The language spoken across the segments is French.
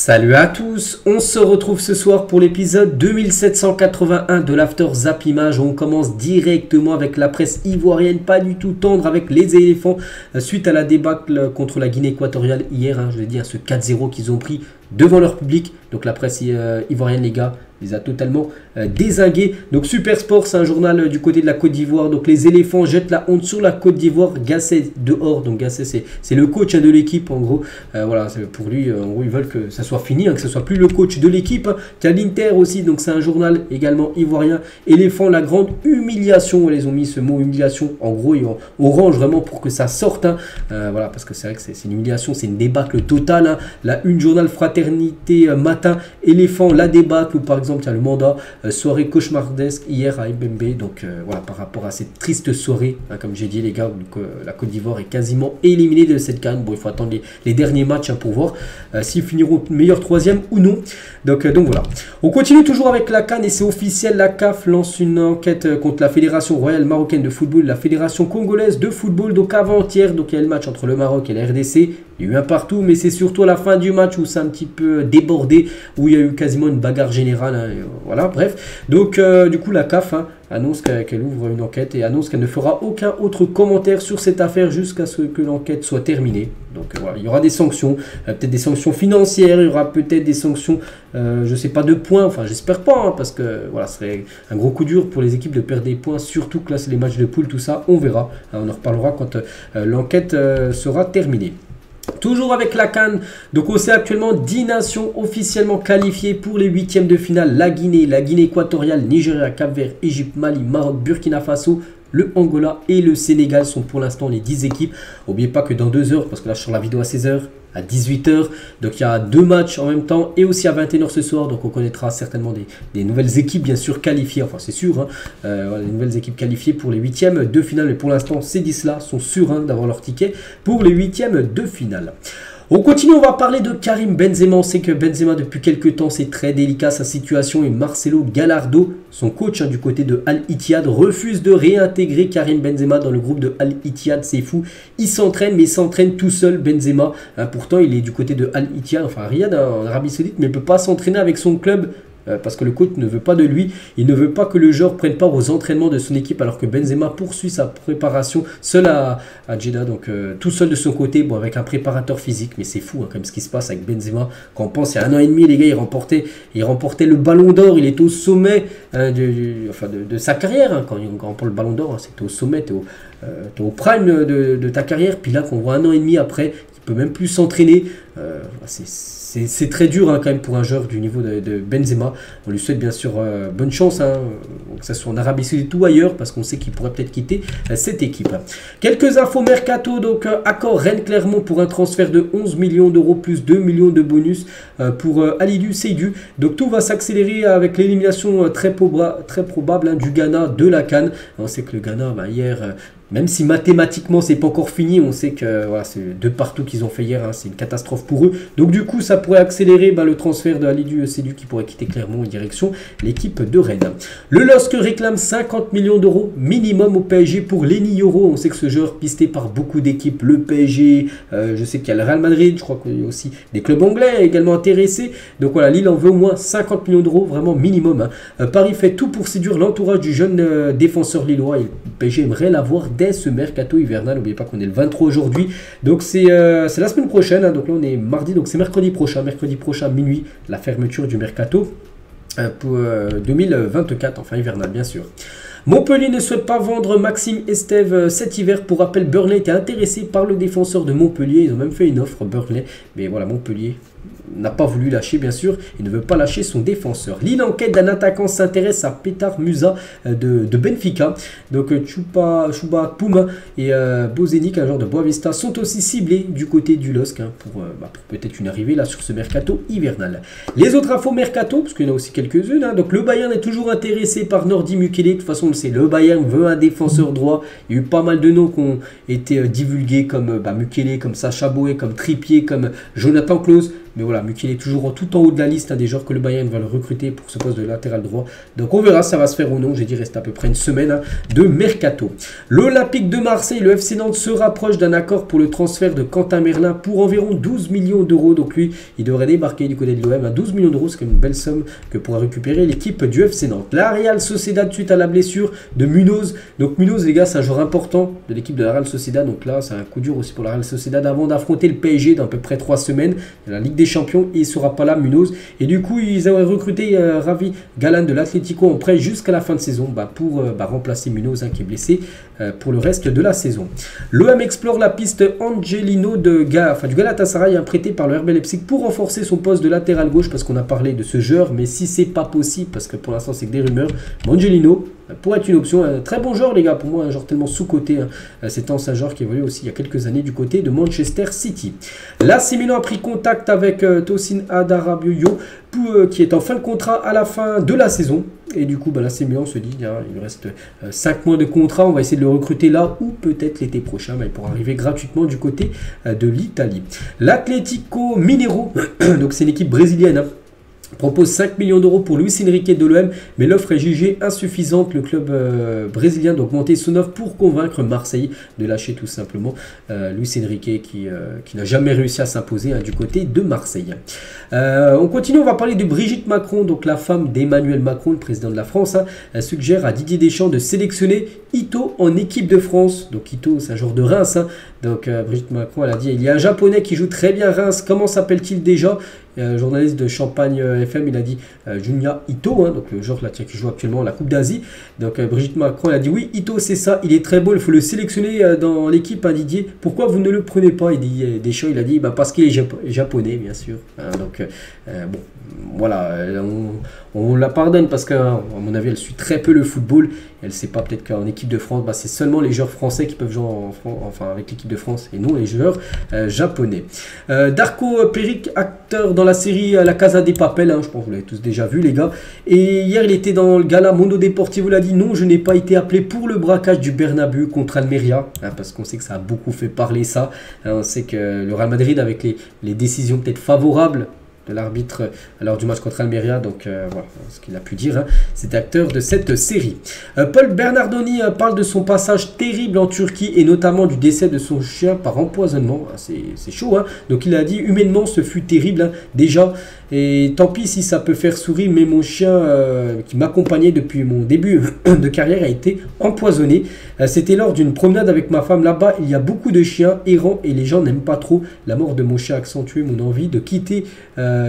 Salut à tous, on se retrouve ce soir pour l'épisode 2781 de l'After Zap Image. On commence directement avec la presse ivoirienne, pas du tout tendre avec les éléphants suite à la débâcle contre la Guinée équatoriale hier. Je l'ai dit, ce 4-0 qu'ils ont pris devant leur public. Donc la presse ivoirienne, les gars, les a totalement dézingués. Donc Super Sport, c'est un journal du côté de la Côte d'Ivoire. Donc les éléphants jettent la honte sur la Côte d'Ivoire. Gasset dehors. Donc Gasset, c'est le coach de l'équipe en gros. Voilà, pour lui, en gros, ils veulent que ça soit fini, que ce soit plus le coach de l'équipe. Tu as l'Inter aussi, donc c'est un journal également ivoirien. Éléphant, la grande humiliation. Ils ont mis ce mot humiliation en gros et en orange vraiment pour que ça sorte. Voilà, parce que c'est vrai que c'est une humiliation, c'est une débâcle totale. La une journal Fraternité matin, éléphant, la débâcle ou par exemple, il y a le mandat, soirée cauchemardesque hier à Mbembe. Donc voilà, par rapport à cette triste soirée, comme j'ai dit les gars, la Côte d'Ivoire est quasiment éliminée de cette CAN. Bon, il faut attendre les derniers matchs pour voir s'ils finiront meilleur troisième ou non. Donc voilà. On continue toujours avec la CAN et c'est officiel, la CAF lance une enquête contre la Fédération Royale Marocaine de Football, la Fédération Congolaise de Football. Donc avant-hier, donc il y a le match entre le Maroc et la RDC. Il y a eu un partout, mais c'est surtout à la fin du match où c'est un petit peu débordé, où il y a eu quasiment une bagarre générale. Voilà, bref. Donc, du coup, la CAF annonce qu'elle ouvre une enquête et annonce qu'elle ne fera aucun autre commentaire sur cette affaire jusqu'à ce que l'enquête soit terminée. Donc, voilà, il y aura des sanctions, peut-être des sanctions financières, il y aura peut-être des sanctions, je sais pas, de points. Enfin, j'espère pas, parce que voilà, ce serait un gros coup dur pour les équipes de perdre des points, surtout que là, c'est les matchs de poule, tout ça, on verra. On en reparlera quand l'enquête sera terminée. Toujours avec la CAN, donc on sait actuellement 10 nations officiellement qualifiées pour les huitièmes de finale. La Guinée équatoriale, Nigeria, Cap-Vert, Égypte, Mali, Maroc, Burkina Faso, le Angola et le Sénégal sont pour l'instant les 10 équipes. N'oubliez pas que dans 2 heures, parce que là je sors la vidéo à 16 h, à 18 h, donc il y a 2 matchs en même temps et aussi à 21 h ce soir. Donc on connaîtra certainement des nouvelles équipes bien sûr qualifiées, enfin c'est sûr, voilà, les nouvelles équipes qualifiées pour les huitièmes de finale. Mais pour l'instant ces 10 là sont sûrs d'avoir leur ticket pour les huitièmes de finale. On continue, on va parler de Karim Benzema. On sait que Benzema depuis quelques temps c'est très délicat sa situation et Marcelo Gallardo, son coach du côté de Al Ittihad, refuse de réintégrer Karim Benzema dans le groupe de Al Ittihad. C'est fou, il s'entraîne mais il s'entraîne tout seul Benzema. Pourtant il est du côté de Al Ittihad, enfin Riyad en Arabie Saoudite, mais il ne peut pas s'entraîner avec son club. Parce que le coach ne veut pas de lui, il ne veut pas que le joueur prenne part aux entraînements de son équipe alors que Benzema poursuit sa préparation seul à Jeddah, donc tout seul de son côté, bon, avec un préparateur physique. Mais c'est fou quand même ce qui se passe avec Benzema. Quand on pense il y a 1 an et demi les gars, il remportait le ballon d'or, il était au sommet de sa carrière. Quand il remporte le ballon d'or, c'était au sommet, t'es au prime de ta carrière. Puis là qu'on voit 1 an et demi après, il peut même plus s'entraîner. C'est très dur quand même pour un joueur du niveau de Benzema. On lui souhaite bien sûr bonne chance, que ce soit en Arabie Saoudite ou ailleurs, parce qu'on sait qu'il pourrait peut-être quitter cette équipe. Quelques infos mercato, donc accord Rennes-Clermont pour un transfert de 11 millions d'euros plus 2 millions de bonus pour Alidou Seydou. Donc tout va s'accélérer avec l'élimination très probable du Ghana de la CAN. On sait que le Ghana, hier... même si mathématiquement c'est pas encore fini, on sait que voilà, c'est 2 partout qu'ils ont fait hier, c'est une catastrophe pour eux. Donc du coup ça pourrait accélérer le transfert de Alidou Seydou qui pourrait quitter Clermont en direction l'équipe de Rennes. Le LOSC réclame 50 millions d'euros minimum au PSG pour Lenny Yoro. On sait que ce joueur pisté par beaucoup d'équipes, le PSG, je sais qu'il y a le Real Madrid, je crois qu'il y a aussi des clubs anglais également intéressés. Donc voilà, Lille en veut au moins 50 millions d'euros, vraiment minimum. Paris fait tout pour séduire l'entourage du jeune défenseur lillois et le PSG aimerait l'avoir dès ce mercato hivernal. N'oubliez pas qu'on est le 23 aujourd'hui, donc c'est la semaine prochaine, donc là on est mardi, donc c'est mercredi prochain minuit, la fermeture du mercato pour 2024, enfin hivernal bien sûr. Montpellier ne souhaite pas vendre Maxime Estève cet hiver. Pour rappel, Burnley était intéressé par le défenseur de Montpellier, ils ont même fait une offre Burnley, mais voilà, Montpellier n'a pas voulu lâcher bien sûr, il ne veut pas lâcher son défenseur. Lille en quête d'un attaquant s'intéresse à Petar Musa de Benfica. Donc Chouba Pouma et Bozenic, un joueur de Boavista, sont aussi ciblés du côté du LOSC pour peut-être une arrivée là sur ce mercato hivernal. Les autres infos mercato, parce qu'il y en a aussi quelques-unes, donc le Bayern est toujours intéressé par Nordi Mukele. De toute façon on le sait, le Bayern veut un défenseur droit. Il y a eu pas mal de noms qui ont été divulgués comme Mukele, comme Sacha Boey, comme Trippier, comme Jonathan Klose. Mais voilà, Mukiele est toujours tout en haut de la liste des joueurs que le Bayern va le recruter pour ce poste de latéral droit. Donc on verra si ça va se faire ou non. J'ai dit, il reste à peu près une semaine de mercato. L'Olympique de Marseille, le FC Nantes se rapproche d'un accord pour le transfert de Quentin Merlin pour environ 12 millions d'euros. Donc lui, il devrait débarquer du côté de l'OM à 12 millions d'euros. C'est quand même une belle somme que pourra récupérer l'équipe du FC Nantes. La Real Sociedad suite à la blessure de Munoz. Donc Munoz, les gars, c'est un joueur important de l'équipe de la Real Sociedad. Donc là, c'est un coup dur aussi pour la Real Sociedad avant d'affronter le PSG dans à peu près 3 semaines. Il y a la Ligue des Champions et il ne sera pas là, Munoz. Et du coup, ils auraient recruté Ravi Galan de l'Atlético en prêt jusqu'à la fin de saison pour remplacer Munoz qui est blessé pour le reste de la saison. L'OM explore la piste Angelino du Galatasaray, prêté par le RB Leipzig pour renforcer son poste de latéral gauche parce qu'on a parlé de ce joueur, mais si c'est pas possible, parce que pour l'instant c'est que des rumeurs, Angelino pourrait être une option. Un très bon joueur, les gars, pour moi, un joueur tellement sous-coté. C'est un joueur qui évolue aussi il y a quelques années du côté de Manchester City. L'AC Milan a pris contact avec Tosin Adarabioyo, qui est en fin de contrat à la fin de la saison. Et du coup, l'AC Milan se dit, il lui reste 5 mois de contrat, on va essayer de le recruter là, ou peut-être l'été prochain, il pourra arriver gratuitement du côté de l'Italie. L'Atlético Mineiro, donc c'est une équipe brésilienne, propose 5 millions d'euros pour Luis Enrique de l'OM, mais l'offre est jugée insuffisante. Le club brésilien doit augmenter son offre pour convaincre Marseille de lâcher tout simplement Luis Enrique qui n'a jamais réussi à s'imposer du côté de Marseille. On continue, on va parler de Brigitte Macron, donc la femme d'Emmanuel Macron, le président de la France. Elle suggère à Didier Deschamps de sélectionner Ito en équipe de France. Donc Ito, c'est un joueur de Reims. Donc Brigitte Macron, elle a dit, il y a un japonais qui joue très bien Reims, comment s'appelle-t-il déjà? Journaliste de Champagne FM, il a dit Junya Ito, donc le joueur là, qui joue actuellement la Coupe d'Asie. Donc Brigitte Macron, elle a dit oui, Ito c'est ça, il est très beau, il faut le sélectionner dans l'équipe, Didier. Pourquoi vous ne le prenez pas? Il dit Deschamps, il a dit parce qu'il est japonais, bien sûr. Donc bon, voilà, on la pardonne parce qu'à mon avis, elle suit très peu le football. Elle ne sait pas, peut-être qu'en équipe de France, c'est seulement les joueurs français qui peuvent jouer avec l'équipe de France et non les joueurs japonais. Darko Peric, acteur dans la série La Casa de Papel, je pense que vous l'avez tous déjà vu, les gars. Et hier, il était dans le gala Mundo Deportivo, il a dit non, je n'ai pas été appelé pour le braquage du Bernabéu contre Almeria, parce qu'on sait que ça a beaucoup fait parler ça. On sait que le Real Madrid, avec les décisions peut-être favorables de l'arbitre lors du match contre Almeria, donc voilà ce qu'il a pu dire, cet acteur de cette série. Paul Bernardoni parle de son passage terrible en Turquie et notamment du décès de son chien par empoisonnement. C'est chaud, donc il a dit humainement ce fut terrible déjà, et tant pis si ça peut faire sourire, mais mon chien qui m'accompagnait depuis mon début de carrière a été empoisonné. C'était lors d'une promenade avec ma femme là-bas, il y a beaucoup de chiens errants et les gens n'aiment pas trop. La mort de mon chien a accentué mon envie de quitter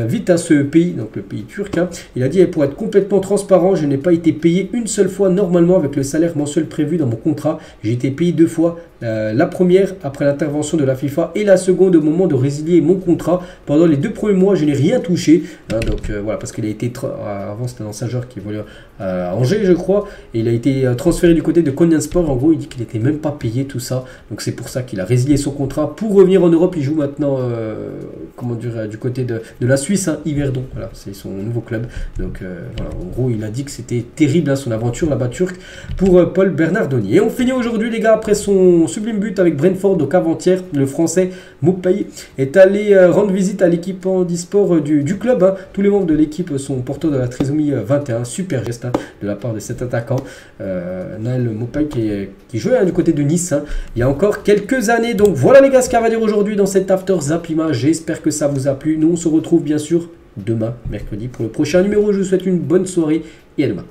vite à ce pays, donc le pays turc. Il a dit, pour être complètement transparent, je n'ai pas été payé une seule fois normalement avec le salaire mensuel prévu dans mon contrat. J'ai été payé 2 fois. La première après l'intervention de la FIFA et la seconde au moment de résilier mon contrat. Pendant les 2 premiers mois, je n'ai rien touché. Donc voilà, parce qu'il a été avant c'était un ancien joueur qui évoluait à Angers, je crois, et il a été transféré du côté de Konyaspor. En gros, il dit qu'il n'était même pas payé tout ça. Donc c'est pour ça qu'il a résilié son contrat pour revenir en Europe. Il joue maintenant, comment dire, du côté de la Suisse, Yverdon. Voilà, c'est son nouveau club. Donc voilà, en gros, il a dit que c'était terrible son aventure là-bas turque pour Paul Bernardoni. Et on finit aujourd'hui, les gars, après son sublime but avec Brentford. Donc avant-hier, le français Moupay est allé rendre visite à l'équipe handisport du club. Tous les membres de l'équipe sont porteurs de la trisomie 21. Super geste de la part de cet attaquant Naël Moupay qui jouait du côté de Nice il y a encore quelques années. Donc voilà, les gars, ce qu'il y a à dire aujourd'hui dans cet After Zap Image. J'espère que ça vous a plu. Nous on se retrouve bien sûr demain mercredi pour le prochain numéro. Je vous souhaite une bonne soirée et à demain.